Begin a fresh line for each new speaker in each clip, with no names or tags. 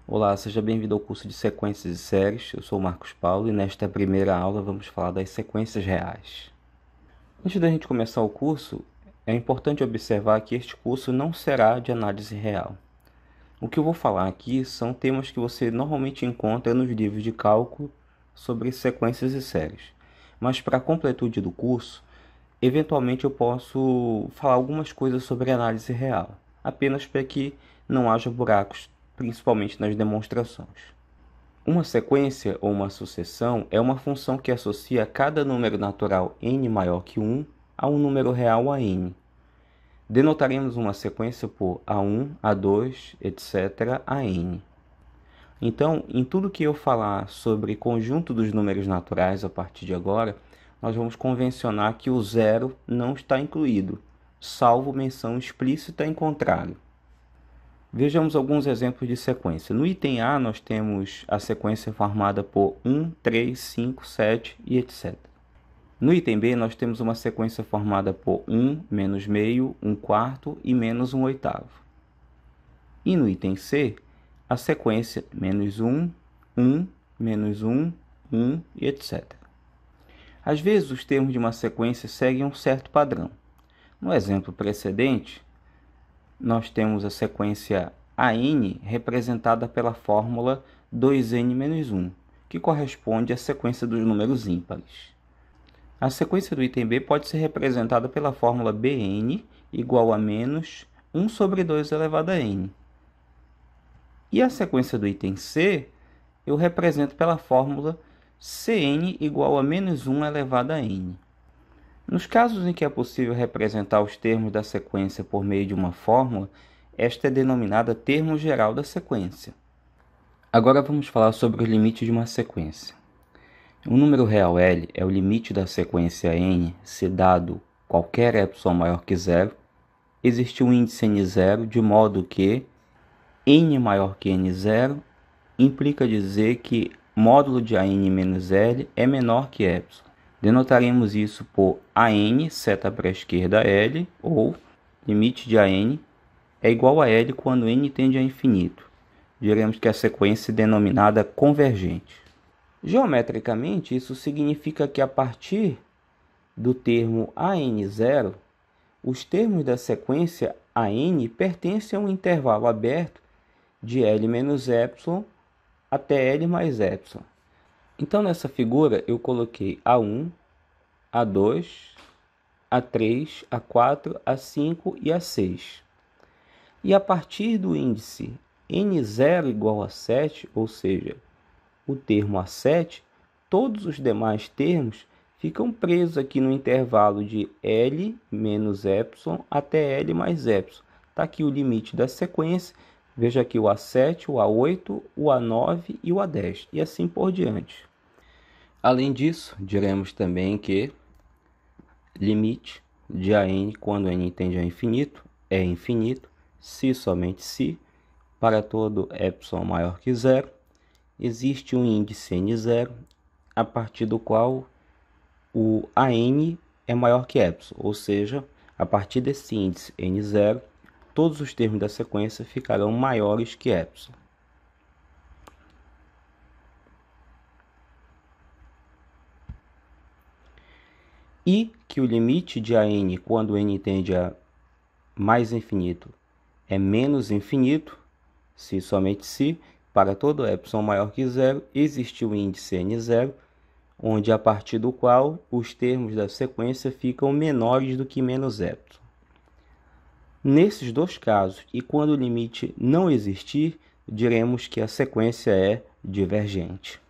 Olá, seja bem-vindo ao curso de Sequências e Séries. Eu sou o Marcos Paulo e nesta primeira aula vamos falar das sequências reais. Antes da gente começar o curso, é importante observar que este curso não será de análise real. O que eu vou falar aqui são temas que você normalmente encontra nos livros de cálculo sobre sequências e séries. Mas para a completude do curso, eventualmente eu posso falar algumas coisas sobre análise real, apenas para que não haja buracos, principalmente nas demonstrações. Uma sequência ou uma sucessão é uma função que associa cada número natural n maior que 1 a um número real a n. Denotaremos uma sequência por A1, A2, etc. a n. Então, em tudo que eu falar sobre conjunto dos números naturais a partir de agora, nós vamos convencionar que o zero não está incluído, salvo menção explícita em contrário. Vejamos alguns exemplos de sequência. No item A, nós temos a sequência formada por 1, 3, 5, 7 e etc. No item B, nós temos uma sequência formada por 1, menos meio, 1 quarto e menos 1 oitavo. E no item C, a sequência menos 1, 1, menos 1, 1 e etc. Às vezes, os termos de uma sequência seguem um certo padrão. No exemplo precedente, nós temos a sequência AN representada pela fórmula 2n menos 1, que corresponde à sequência dos números ímpares. A sequência do item B pode ser representada pela fórmula Bn igual a menos 1 sobre 2 elevado a n. E a sequência do item C eu represento pela fórmula Cn igual a menos 1 elevado a n. Nos casos em que é possível representar os termos da sequência por meio de uma fórmula, esta é denominada termo geral da sequência. Agora vamos falar sobre os limites de uma sequência. O número real L é o limite da sequência n se dado qualquer epsilon maior que zero, existe um índice n0 de modo que n maior que n0 implica dizer que módulo de an menos L é menor que epsilon. Denotaremos isso por AN, seta para a esquerda L, ou limite de AN é igual a L quando n tende a infinito. Diremos que a sequência é denominada convergente. Geometricamente, isso significa que a partir do termo AN0, os termos da sequência AN pertencem a um intervalo aberto de L menos epsilon até L mais epsilon. Então, nessa figura, eu coloquei A1, A2, A3, A4, A5 e A6. E a partir do índice N0 igual a 7, ou seja, o termo A7, todos os demais termos ficam presos aqui no intervalo de L menos epsilon até L mais epsilon. Está aqui o limite da sequência. Veja aqui o A7, o A8, o A9 e o A10, e assim por diante. Além disso, diremos também que limite de AN quando n tende a infinito é infinito, se somente se, para todo epsilon maior que zero, existe um índice n0, a partir do qual o AN é maior que epsilon, ou seja, a partir desse índice n0, todos os termos da sequência ficarão maiores que epsilon. E que o limite de AN quando n tende a mais infinito é menos infinito, se somente se, para todo epsilon maior que zero, existe o índice n0, onde a partir do qual os termos da sequência ficam menores do que menos epsilon. Nesses dois casos, e quando o limite não existir, diremos que a sequência é divergente.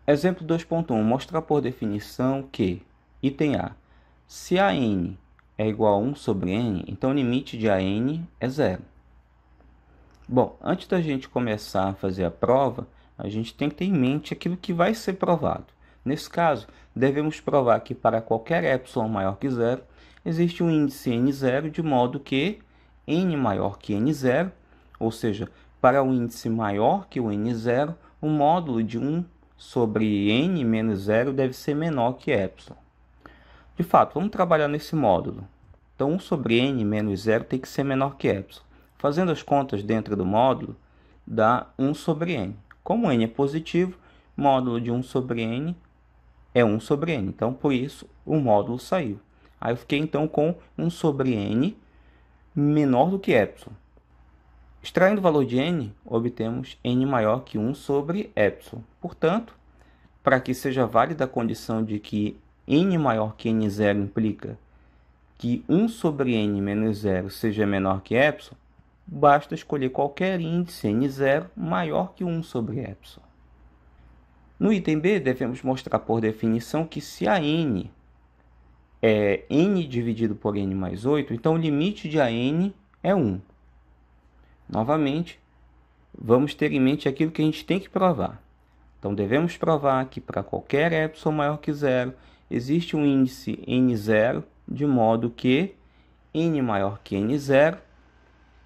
Exemplo 2.1 mostra por definição que, item A, se AN é igual a 1 sobre n, então o limite de AN é zero. Bom, antes da gente começar a fazer a prova, a gente tem que ter em mente aquilo que vai ser provado. Nesse caso, devemos provar que para qualquer epsilon maior que zero, existe um índice n0 de modo que n maior que n0, ou seja, para um índice maior que o n0, o módulo de 1 sobre n menos 0 deve ser menor que epsilon. De fato, vamos trabalhar nesse módulo. Então, 1 sobre n menos 0 tem que ser menor que epsilon. Fazendo as contas dentro do módulo, dá 1 sobre n. Como n é positivo, módulo de 1 sobre n é 1 sobre n. Então, por isso, o módulo saiu. Aí eu fiquei, então, com 1 sobre n menor do que epsilon. Extraindo o valor de n, obtemos n maior que 1 sobre epsilon. Portanto, para que seja válida a condição de que n maior que n0 implica que 1 sobre n menos 0 seja menor que epsilon, basta escolher qualquer índice n0 maior que 1 sobre epsilon. No item B, devemos mostrar por definição que se a n é n dividido por n mais 8, então o limite de AN é 1. Novamente, vamos ter em mente aquilo que a gente tem que provar. Então, devemos provar que para qualquer epsilon maior que 0, existe um índice n0, de modo que n maior que n0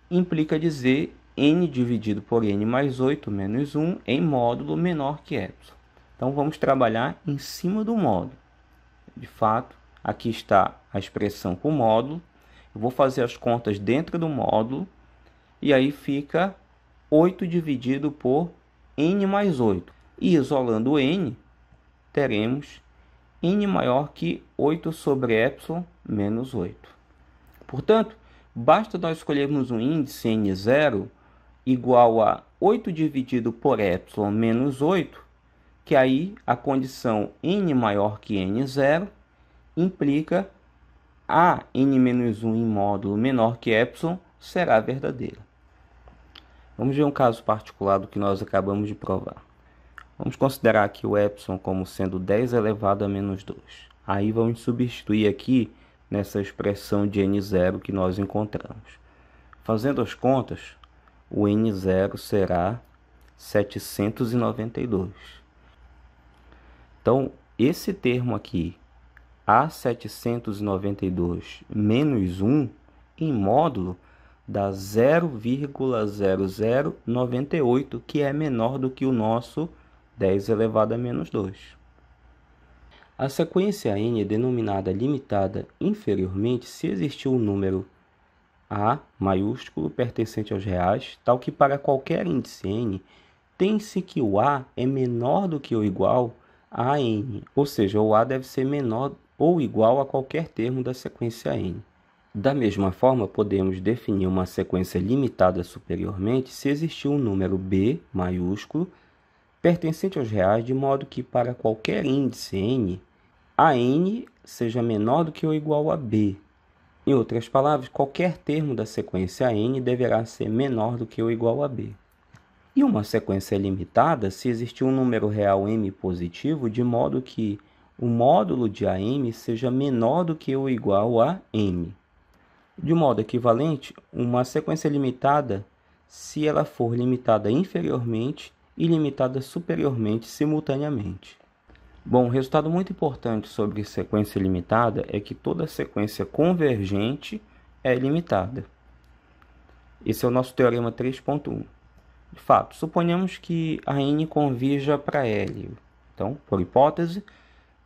implica dizer n dividido por n mais 8 menos 1 em módulo menor que epsilon. Então, vamos trabalhar em cima do módulo. De fato, aqui está a expressão com módulo. Eu vou fazer as contas dentro do módulo. E aí fica 8 dividido por n mais 8. E isolando o n, teremos n maior que 8 sobre epsilon menos 8. Portanto, basta nós escolhermos um índice n0 igual a 8 dividido por epsilon menos 8, que aí a condição n maior que n0 implica a n menos 1 em módulo menor que epsilon será verdadeira. Vamos ver um caso particular do que nós acabamos de provar. Vamos considerar aqui o epsilon como sendo 10 elevado a menos 2. Aí vamos substituir aqui nessa expressão de n0 que nós encontramos. Fazendo as contas, o n0 será 792. Então, esse termo aqui, a 792 menos 1, em módulo, dá 0,0098, que é menor do que o nosso 10 elevado a menos 2. A sequência n é denominada limitada inferiormente se existir um número a maiúsculo pertencente aos reais, tal que para qualquer índice n, tem-se que o a é menor do que ou igual a n, ou seja, o a deve ser menor ou igual a qualquer termo da sequência n. Da mesma forma, podemos definir uma sequência limitada superiormente se existir um número b maiúsculo pertencente aos reais, de modo que para qualquer índice n, a n seja menor do que ou igual a b. Em outras palavras, qualquer termo da sequência n deverá ser menor do que ou igual a b. E uma sequência limitada se existir um número real m positivo, de modo que o módulo de AM seja menor do que ou igual a m. De modo equivalente, uma sequência limitada se ela for limitada inferiormente e limitada superiormente simultaneamente. Bom, um resultado muito importante sobre sequência limitada é que toda sequência convergente é limitada. Esse é o nosso teorema 3.1. De fato, suponhamos que a n convirja para L. Então, por hipótese,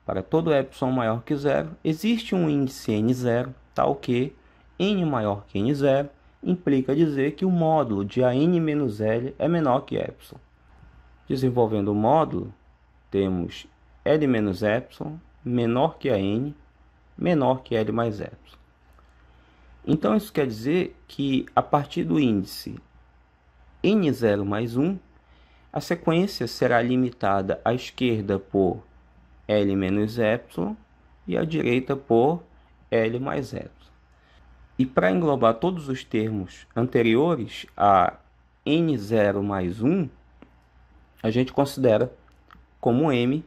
para todo epsilon maior que 0, existe um índice n0, tal que n maior que n0 implica dizer que o módulo de AN menos L é menor que epsilon. Desenvolvendo o módulo, temos L menos epsilon menor que AN, menor que L mais epsilon. Então, isso quer dizer que, a partir do índice n0 mais 1, a sequência será limitada à esquerda por L menos epsilon e à direita por L mais epsilon. E para englobar todos os termos anteriores a n0 mais 1, a gente considera como m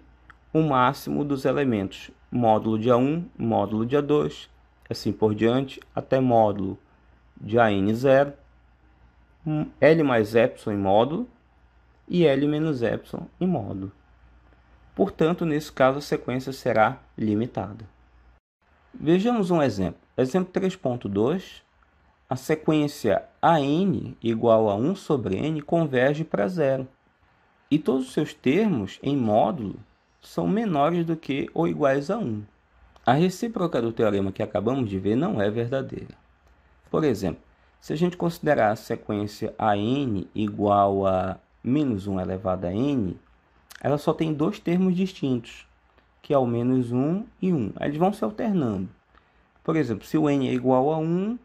o máximo dos elementos módulo de A1, módulo de A2, assim por diante, até módulo de AN0, L mais epsilon em módulo e L menos epsilon em módulo. Portanto, nesse caso, a sequência será limitada. Vejamos um exemplo. Exemplo 3.2. A sequência AN igual a 1 sobre n converge para zero. E todos os seus termos em módulo são menores do que ou iguais a 1. A recíproca do teorema que acabamos de ver não é verdadeira. Por exemplo, Se a gente considerar a sequência AN igual a menos 1 elevado a n, ela só tem dois termos distintos, que é o menos 1 e 1. Eles vão se alternando. Por exemplo, se o n é igual a 1,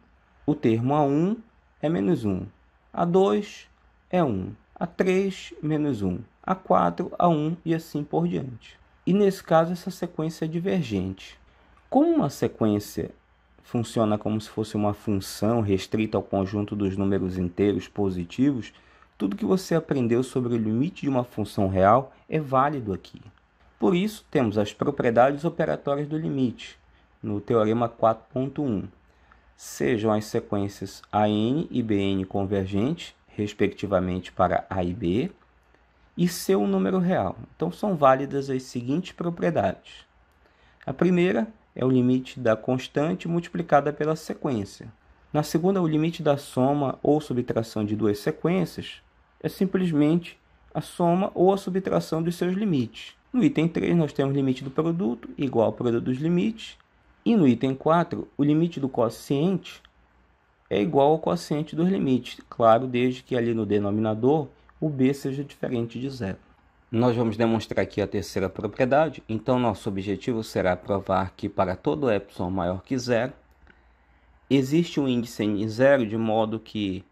o termo A1 é menos 1. A2 é 1. A3, menos 1. A4, A1 e assim por diante. E nesse caso, essa sequência é divergente. Como uma sequência funciona como se fosse uma função restrita ao conjunto dos números inteiros positivos, tudo que você aprendeu sobre o limite de uma função real é válido aqui. Por isso, temos as propriedades operatórias do limite, no teorema 4.1. Sejam as sequências AN e BN convergentes, respectivamente para A e B, e ser um número real. Então, são válidas as seguintes propriedades. A primeira é o limite da constante multiplicada pela sequência. Na segunda, o limite da soma ou subtração de duas sequências é simplesmente a soma ou a subtração dos seus limites. No item 3, nós temos o limite do produto igual ao produto dos limites. E no item 4, o limite do quociente é igual ao quociente dos limites. Claro, desde que ali no denominador o b seja diferente de zero. Nós vamos demonstrar aqui a terceira propriedade. Então, nosso objetivo será provar que para todo epsilon maior que zero, existe um índice n0 de modo que,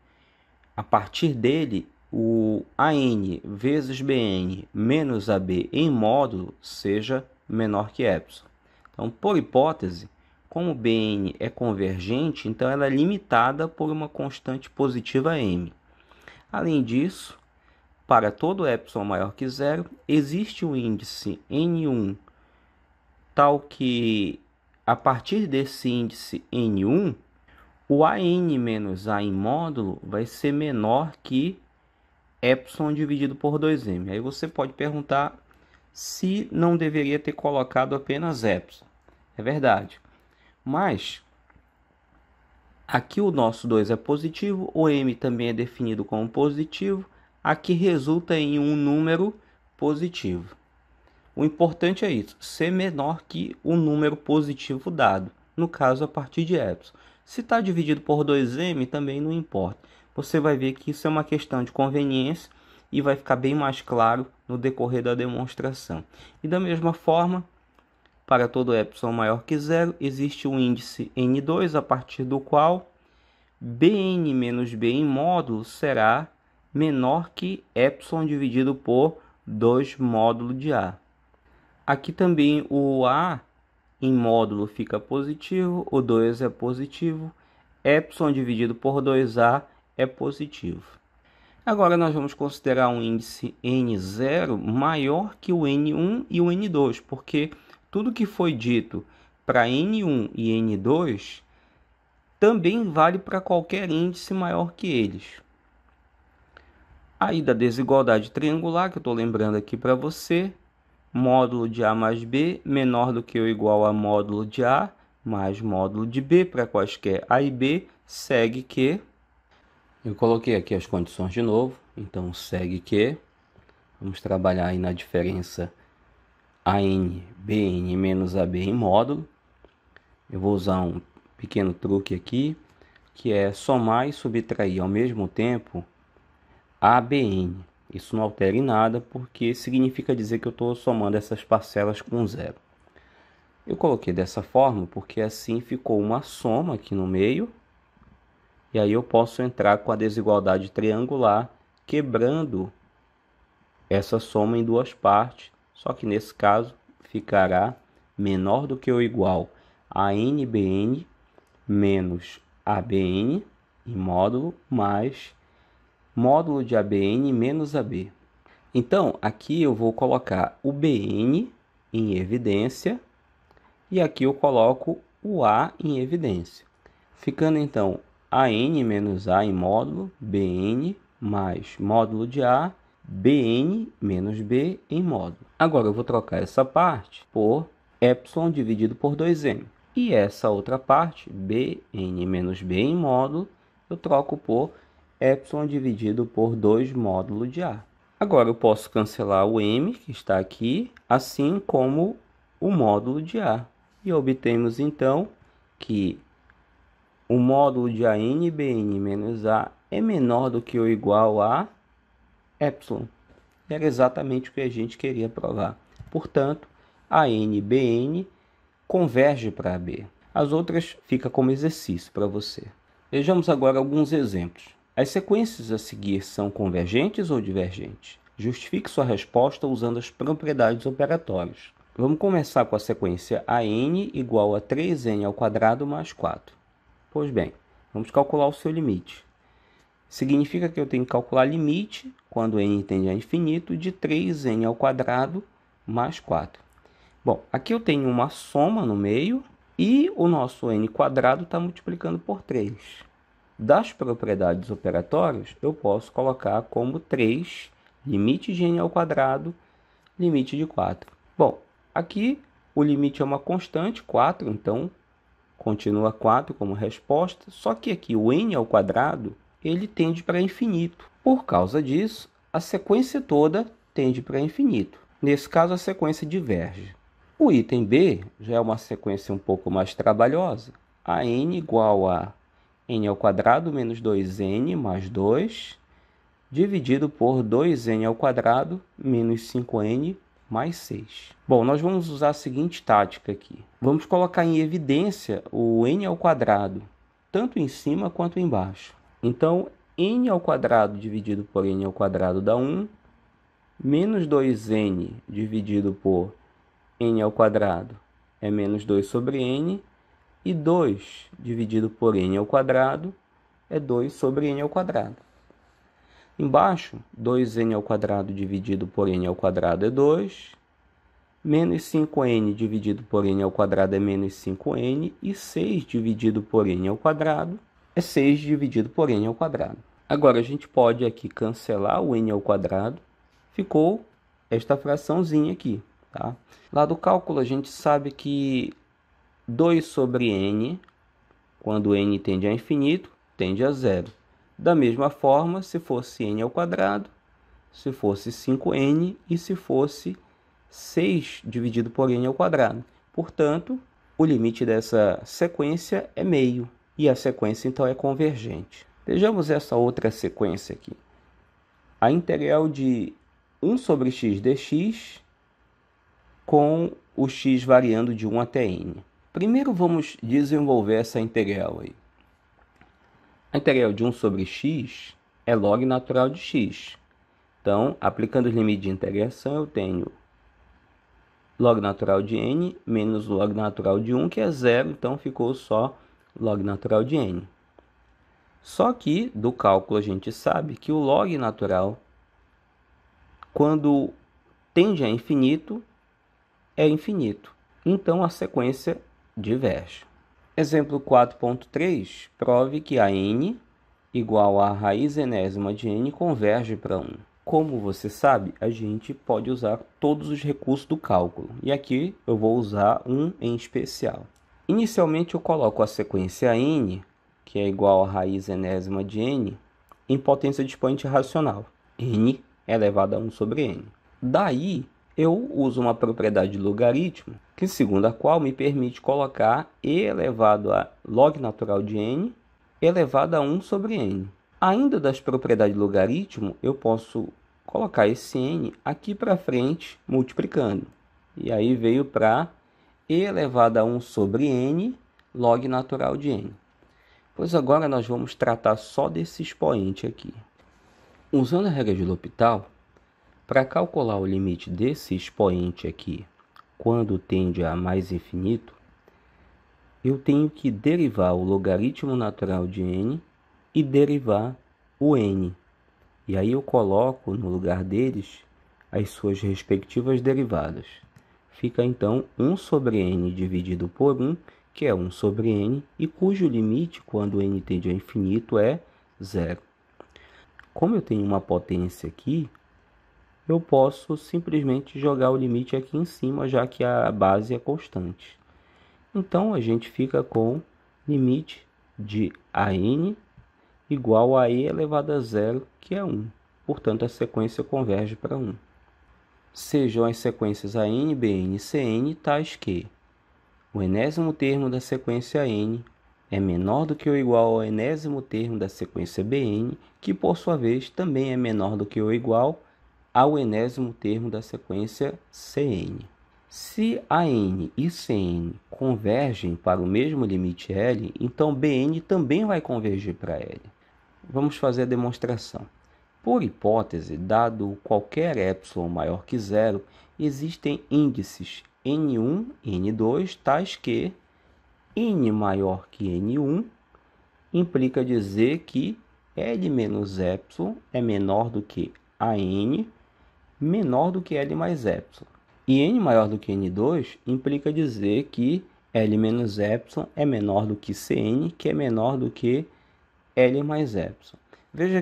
a partir dele, o AN vezes BN menos AB em módulo seja menor que epsilon. Então, por hipótese, como BN é convergente, então ela é limitada por uma constante positiva m. Além disso, para todo epsilon maior que zero, existe um índice N1 tal que, a partir desse índice N1, o AN menos A em módulo vai ser menor que epsilon dividido por 2m. Aí você pode perguntar se não deveria ter colocado apenas epsilon. É verdade. Mas aqui o nosso 2 é positivo, o m também é definido como positivo, aqui resulta em um número positivo. O importante é isso, ser menor que o número positivo dado, no caso a partir de epsilon. Se está dividido por 2m, também não importa. Você vai ver que isso é uma questão de conveniência e vai ficar bem mais claro no decorrer da demonstração. E da mesma forma, para todo epsilon maior que zero, existe um índice n2, a partir do qual Bn menos B em módulo será menor que epsilon dividido por 2 módulo de A. Aqui também o A em módulo fica positivo, o 2 é positivo, epsilon dividido por 2A é positivo. Agora nós vamos considerar um índice n0 maior que o n1 e o n2, porque tudo que foi dito para n1 e n2 também vale para qualquer índice maior que eles. Aí da desigualdade triangular, que eu estou lembrando aqui para você, módulo de A mais B menor do que ou igual a módulo de A mais módulo de B para quaisquer A e B, segue que... Eu coloquei aqui as condições de novo, então segue que... Vamos trabalhar aí na diferença AN, BN menos AB em módulo. Eu vou usar um pequeno truque aqui, que é somar e subtrair ao mesmo tempo ABN. Isso não altera em nada, porque significa dizer que eu estou somando essas parcelas com zero. Eu coloquei dessa forma porque assim ficou uma soma aqui no meio. E aí eu posso entrar com a desigualdade triangular, quebrando essa soma em duas partes. Só que nesse caso ficará menor do que ou igual a NBN menos ABN em módulo mais módulo de ABN menos AB. Então, aqui eu vou colocar o BN em evidência e aqui eu coloco o A em evidência. Ficando então AN menos A em módulo, BN mais módulo de A, BN menos B em módulo. Agora eu vou trocar essa parte por epsilon dividido por 2m. E essa outra parte, BN menos B em módulo, eu troco por epsilon dividido por 2 módulo de A. Agora eu posso cancelar o m, que está aqui, assim como o módulo de A. E obtemos então que o módulo de AN BN menos A é menor do que ou igual a epsilon. Era exatamente o que a gente queria provar. Portanto, AN BN converge para AB. As outras ficam como exercício para você. Vejamos agora alguns exemplos. As sequências a seguir são convergentes ou divergentes? Justifique sua resposta usando as propriedades operatórias. Vamos começar com a sequência AN igual a 3n ao quadrado mais 4. Pois bem, vamos calcular o seu limite. Significa que eu tenho que calcular limite, quando n tende a infinito, de 3n ao quadrado mais 4. Bom, aqui eu tenho uma soma no meio e o nosso n quadrado está multiplicando por 3. Das propriedades operatórias, eu posso colocar como 3, limite de n ao quadrado, limite de 4. Bom, aqui o limite é uma constante, 4, então continua 4 como resposta, só que aqui o n ao quadrado, ele tende para infinito. Por causa disso, a sequência toda tende para infinito. Nesse caso, a sequência diverge. O item B já é uma sequência um pouco mais trabalhosa. A n igual a n ao quadrado menos 2n mais 2, dividido por 2n ao quadrado menos 5n mais 6. Bom, nós vamos usar a seguinte tática aqui. Vamos colocar em evidência o n ao quadrado, tanto em cima quanto embaixo. Então, n ao quadrado dividido por n ao quadrado dá 1, menos 2n dividido por n ao quadrado é menos 2 sobre n, e 2 dividido por n ao quadrado é 2 sobre n ao quadrado. Embaixo, 2n ao quadrado dividido por n ao quadrado é 2, menos 5n dividido por n ao quadrado é menos 5n, e 6 dividido por n ao quadrado é 6 dividido por n ao quadrado. Agora, a gente pode aqui cancelar o n ao quadrado, ficou esta fraçãozinha aqui. Tá? Lá do cálculo, a gente sabe que 2 sobre n, quando n tende a infinito, tende a zero. Da mesma forma, se fosse n ao quadrado, se fosse 5n e se fosse 6 dividido por n ao quadrado. Portanto, o limite dessa sequência é meio, e a sequência então é convergente. Vejamos essa outra sequência aqui. A integral de 1 sobre x dx com o x variando de 1 até n. Primeiro vamos desenvolver essa integral aí. A integral de 1 sobre x é log natural de x. Então, aplicando os limites de integração, eu tenho log natural de n menos log natural de 1, que é zero, então ficou só log natural de n. Só que, do cálculo, a gente sabe que o log natural, quando tende a infinito, é infinito. Então, a sequência diverge. Exemplo 4.3, prove que a n igual a raiz enésima de n converge para 1. Como você sabe, a gente pode usar todos os recursos do cálculo. E aqui eu vou usar um em especial. Inicialmente eu coloco a sequência n, que é igual a raiz enésima de n, em potência de expoente racional. N elevado a 1 sobre n. Daí, eu uso uma propriedade de logaritmo, que segundo a qual me permite colocar e elevado a log natural de n elevado a 1 sobre n. Ainda das propriedades de logaritmo, eu posso colocar esse n aqui para frente, multiplicando. E aí veio para e elevado a 1 sobre n log natural de n. Pois agora nós vamos tratar só desse expoente aqui. Usando a regra de L'Hopital, para calcular o limite desse expoente aqui, quando tende a mais infinito, eu tenho que derivar o logaritmo natural de n e derivar o n. E aí eu coloco no lugar deles as suas respectivas derivadas. Fica então 1 sobre n dividido por 1, que é 1 sobre n, e cujo limite, quando n tende a infinito, é 0. Como eu tenho uma potência aqui, eu posso simplesmente jogar o limite aqui em cima, já que a base é constante. Então, a gente fica com limite de AN igual a E elevado a 0, que é 1. Portanto, a sequência converge para 1. Sejam as sequências AN, BN e CN tais que o enésimo termo da sequência N é menor do que ou igual ao enésimo termo da sequência Bn, que por sua vez também é menor do que ou igual ao enésimo termo da sequência Cn. Se An e Cn convergem para o mesmo limite L, então Bn também vai convergir para L. Vamos fazer a demonstração. Por hipótese, dado qualquer epsilon maior que zero, existem índices n1 e n2 tais que n maior que n1 implica dizer que L menos epsilon é menor do que An, menor do que L mais epsilon. E n maior do que n2 implica dizer que L menos epsilon é menor do que Cn, que é menor do que L mais epsilon. Veja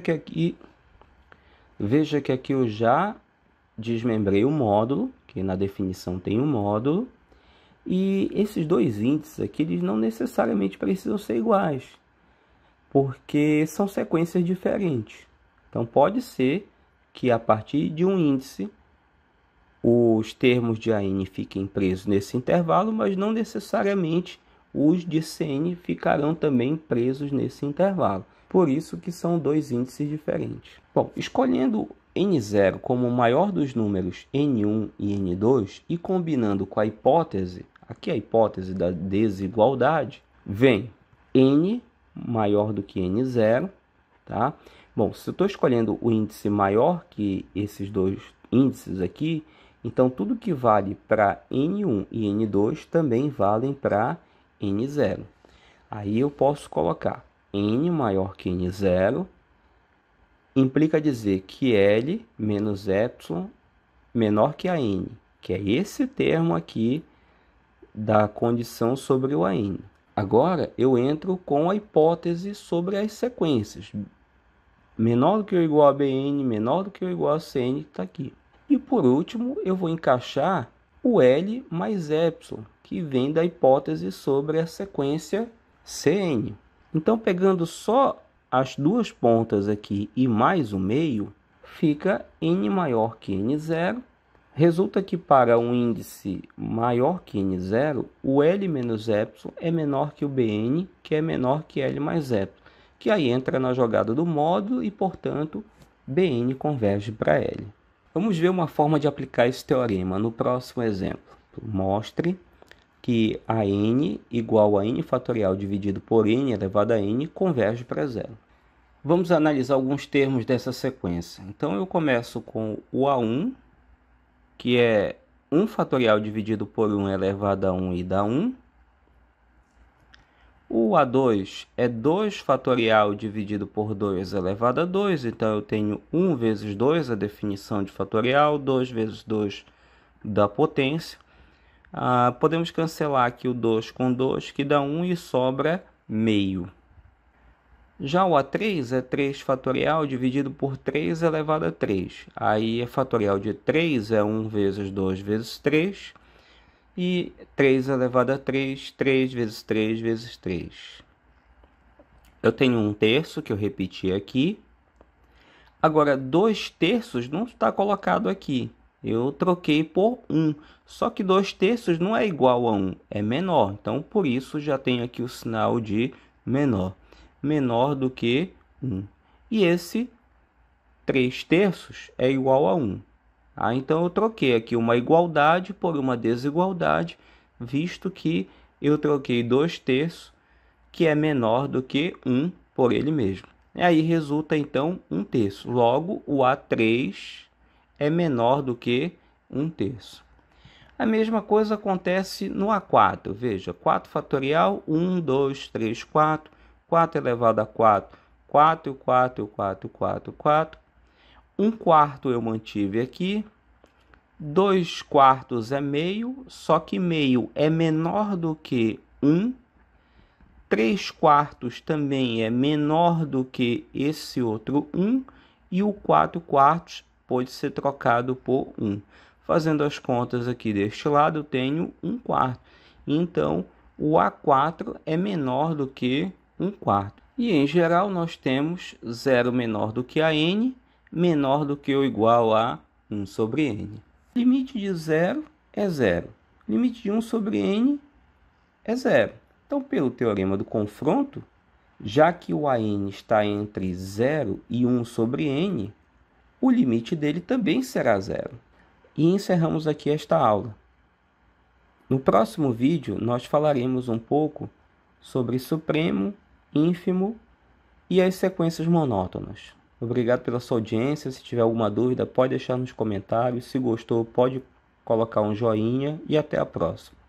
que aqui eu já desmembrei o módulo, que na definição tem um módulo, e esses dois índices aqui eles não necessariamente precisam ser iguais, porque são sequências diferentes. Então pode ser que a partir de um índice os termos de An fiquem presos nesse intervalo, mas não necessariamente os de Cn ficarão também presos nesse intervalo. Por isso que são dois índices diferentes. Bom, escolhendo n0 como o maior dos números n1 e n2 e combinando com a hipótese, aqui a hipótese da desigualdade, vem n maior do que n0, tá? Bom, se eu estou escolhendo o índice maior que esses dois índices aqui, então tudo que vale para n1 e n2 também valem para n0. Aí eu posso colocar n maior que n0, implica dizer que L menos epsilon menor que An, que é esse termo aqui da condição sobre o An. Agora eu entro com a hipótese sobre as sequências. Menor do que ou igual a Bn, menor do que ou igual a Cn, que está aqui. E por último, eu vou encaixar o L mais epsilon, que vem da hipótese sobre a sequência Cn. Então, pegando só as duas pontas aqui e mais o meio, fica n maior que n0. Resulta que para um índice maior que n0, o L menos epsilon é menor que o Bn, que é menor que L mais epsilon, que aí entra na jogada do módulo e, portanto, Bn converge para L. Vamos ver uma forma de aplicar esse teorema no próximo exemplo. Mostre que a n igual a n fatorial dividido por n elevado a n converge para zero. Vamos analisar alguns termos dessa sequência. Então, eu começo com o a1, que é 1 fatorial dividido por 1 elevado a 1 e dá 1. O a2 é 2 fatorial dividido por 2 elevado a 2. Então, eu tenho 1 vezes 2, a definição de fatorial, 2 vezes 2 da potência. Podemos cancelar aqui o 2 com 2, que dá 1 e sobra meio. Já o A3 é 3 fatorial dividido por 3 elevado a 3. Aí é fatorial de 3 é 1 vezes 2 vezes 3. E 3 elevado a 3, 3 vezes 3 vezes 3. Eu tenho 1/3 que eu repeti aqui. Agora, 2/3 não está colocado aqui. Eu troquei por 1. Só que 2/3 não é igual a 1, é menor. Então, por isso, já tenho aqui o sinal de menor. Menor do que 1. E esse 3/3 é igual a 1. Então, eu troquei aqui uma igualdade por uma desigualdade, visto que eu troquei 2/3, que é menor do que 1 por ele mesmo. E aí resulta, então, 1/3. Logo, o A3 é menor do que 1/3. A mesma coisa acontece no A4. Veja, 4 fatorial, 1, 2, 3, 4. 4 elevado a 4, 4, 4, 4, 4, 4. 1/4 eu mantive aqui. 2/4 é meio, só que meio é menor do que 1. 3/4 também é menor do que esse outro 1. E o 4/4 pode ser trocado por 1. Fazendo as contas aqui deste lado, eu tenho 1/4. Então, o A4 é menor do que 1/4. E, em geral, nós temos 0 menor do que a n, menor do que ou igual a 1 sobre n. Limite de 0 é 0. Limite de 1 sobre n é 0. Então, pelo teorema do confronto, já que o AN está entre 0 e 1 sobre n, o limite dele também será 0. E encerramos aqui esta aula. No próximo vídeo, nós falaremos um pouco sobre supremo, ínfimo e as sequências monótonas. Obrigado pela sua audiência. Se tiver alguma dúvida, pode deixar nos comentários. Se gostou, pode colocar um joinha e até a próxima.